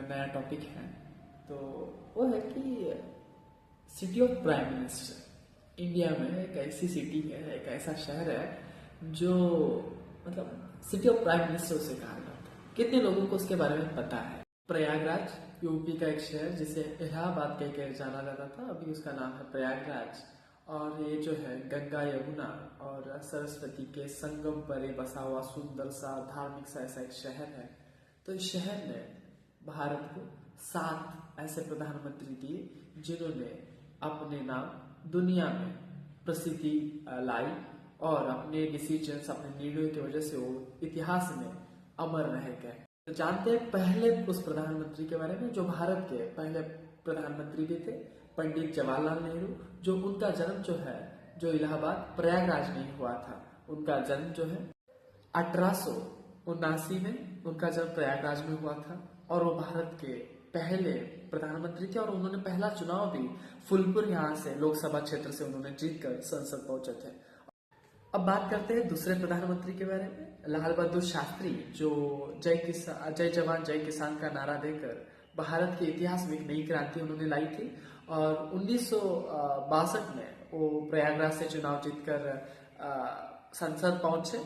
नया टॉपिक है। तो वो है कि city of prime minister. India में एक ऐसी सिटी है, एक ऐसा शहर है जो मतलब सिटी ऑफ प्राइम मिनिस्टर उसे कहा जाता है। कितने लोगों को उसके बारे में पता है? प्रयागराज यूपी का एक शहर जिसे इलाहाबाद कह के जाना जाता था, अभी उसका नाम है प्रयागराज। और ये जो है गंगा यमुना और सरस्वती के संगम पर ये बसा हुआ सुंदर सा धार्मिक सा ऐसा एक शहर है। तो इस शहर ने भारत को 7 ऐसे प्रधानमंत्री दिए जिन्होंने अपने नाम दुनिया में प्रसिद्धि लाई और अपने डिसीजंस, अपने निर्णयों की वजह से वो इतिहास में अमर रह गए। तो जानते हैं पहले उस प्रधानमंत्री के बारे में जो भारत के पहले प्रधानमंत्री भी थे, पंडित जवाहरलाल नेहरू। जो उनका जन्म जो है, जो इलाहाबाद प्रयागराज में हुआ था, उनका जन्म जो है 1879 में उनका जन्म प्रयागराज में हुआ था। और वो भारत के पहले प्रधानमंत्री थे और उन्होंने पहला चुनाव भी फूलपुर यहाँ से लोकसभा क्षेत्र से उन्होंने जीतकर संसद पहुंचे थे। अब बात करते हैं दूसरे प्रधानमंत्री के बारे में, लाल बहादुर शास्त्री, जो जय जवान जय किसान का नारा देकर भारत के इतिहास में एक नई क्रांति उन्होंने लाई थी। और 1962 में वो प्रयागराज से चुनाव जीतकर संसद पहुंचे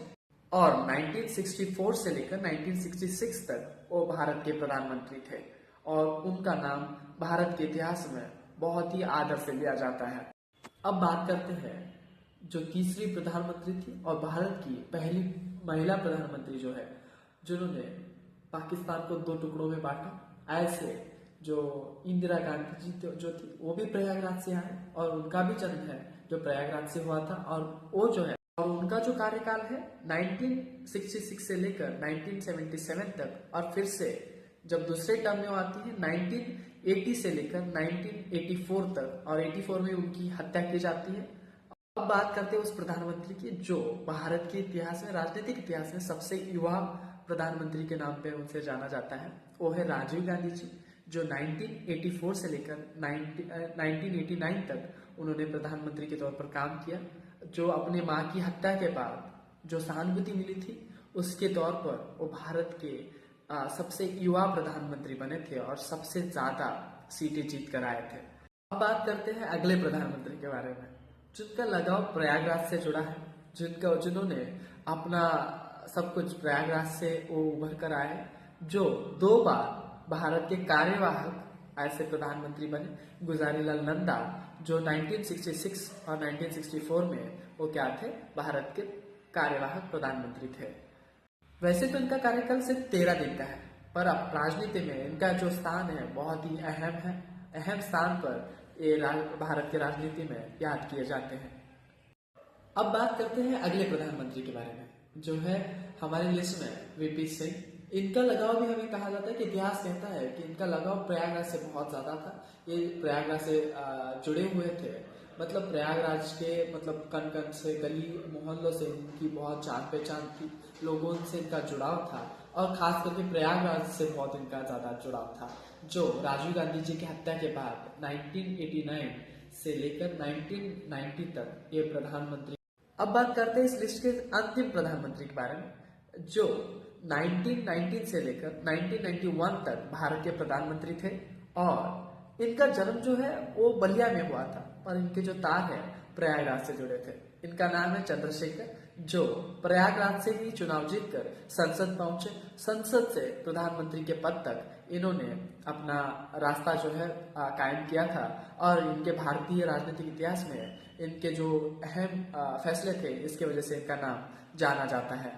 और 1964 से लेकर 1966 तक वो भारत के प्रधानमंत्री थे। और उनका नाम भारत के इतिहास में बहुत ही आदर से लिया जाता है। अब बात करते हैं जो तीसरी प्रधानमंत्री थी और भारत की पहली महिला प्रधानमंत्री जो है, जिन्होंने पाकिस्तान को 2 टुकड़ों में बांटा। ऐसे जो इंदिरा गांधी जी जो थी वो भी प्रयागराज से आए और उनका भी जन्म है जो प्रयागराज से हुआ था। और वो जो है और उनका जो कार्यकाल है 1966 से लेकर 1977 तक, और फिर से जब दूसरे टर्म में आती है 1980 से लेकर 1984 तक, और 84 में उनकी हत्या की जाती है। अब बात करते हैं उस प्रधानमंत्री की जो भारत के इतिहास में, राजनीतिक इतिहास में सबसे युवा प्रधानमंत्री के नाम पे उनसे जाना जाता है। वो है राजीव गांधी जी, जो 1984 से लेकर 1989 तक उन्होंने प्रधानमंत्री के तौर पर काम किया। जो अपने माँ की हत्या के बाद जो सहानुभूति मिली थी, उसके तौर पर वो भारत के सबसे युवा प्रधानमंत्री बने थे और सबसे ज्यादा सीटें जीत कर आए थे। अब बात करते हैं अगले प्रधानमंत्री के बारे में, जिनका लगाव प्रयागराज से जुड़ा है, जिन्होंने अपना सब कुछ प्रयागराज से वो उभर कर आए, जो 2 बार भारत के कार्यवाहक ऐसे प्रधानमंत्री बने। गुजारीलाल नंदा, जो 1966 और 1964 में वो क्या थे, भारत के कार्यवाहक प्रधानमंत्री थे। वैसे तो इनका कार्यकाल सिर्फ 13 दिन का है, पर अब राजनीति में इनका जो स्थान है बहुत ही अहम है। अहम स्थान पर ये भारत की राजनीति में याद किए जाते हैं। अब बात करते हैं अगले प्रधानमंत्री के बारे में, जो है हमारे लिस्ट में वीपी सिंह। इनका लगाव भी हमें कहा जाता है कि इतिहास कहता है कि इनका लगाव प्रयागराज से बहुत ज्यादा था। ये प्रयागराज से जुड़े हुए थे, मतलब प्रयागराज के मतलब कण कण से, गली मोहल्लों से इनकी बहुत जान पहचान थी, लोगों से इनका जुड़ाव था और खास करके प्रयागराज से बहुत इनका ज्यादा जुड़ाव था। जो राजीव गांधी जी की हत्या के बाद 1989 से लेकर 1990 तक ये प्रधानमंत्री। अब बात करते हैं इस लिस्ट के अंतिम प्रधानमंत्री के बारे में, जो 1919 से लेकर 1991 तक भारत के प्रधानमंत्री थे। और इनका जन्म जो है वो बलिया में हुआ था, पर इनके जो तार है प्रयागराज से जुड़े थे। इनका नाम है चंद्रशेखर, जो प्रयागराज से ही चुनाव जीतकर संसद पहुंचे। संसद से प्रधानमंत्री के पद तक इन्होंने अपना रास्ता जो है कायम किया था। और इनके भारतीय राजनीतिक इतिहास में इनके जो अहम फैसले थे, इसके वजह से इनका नाम जाना जाता है।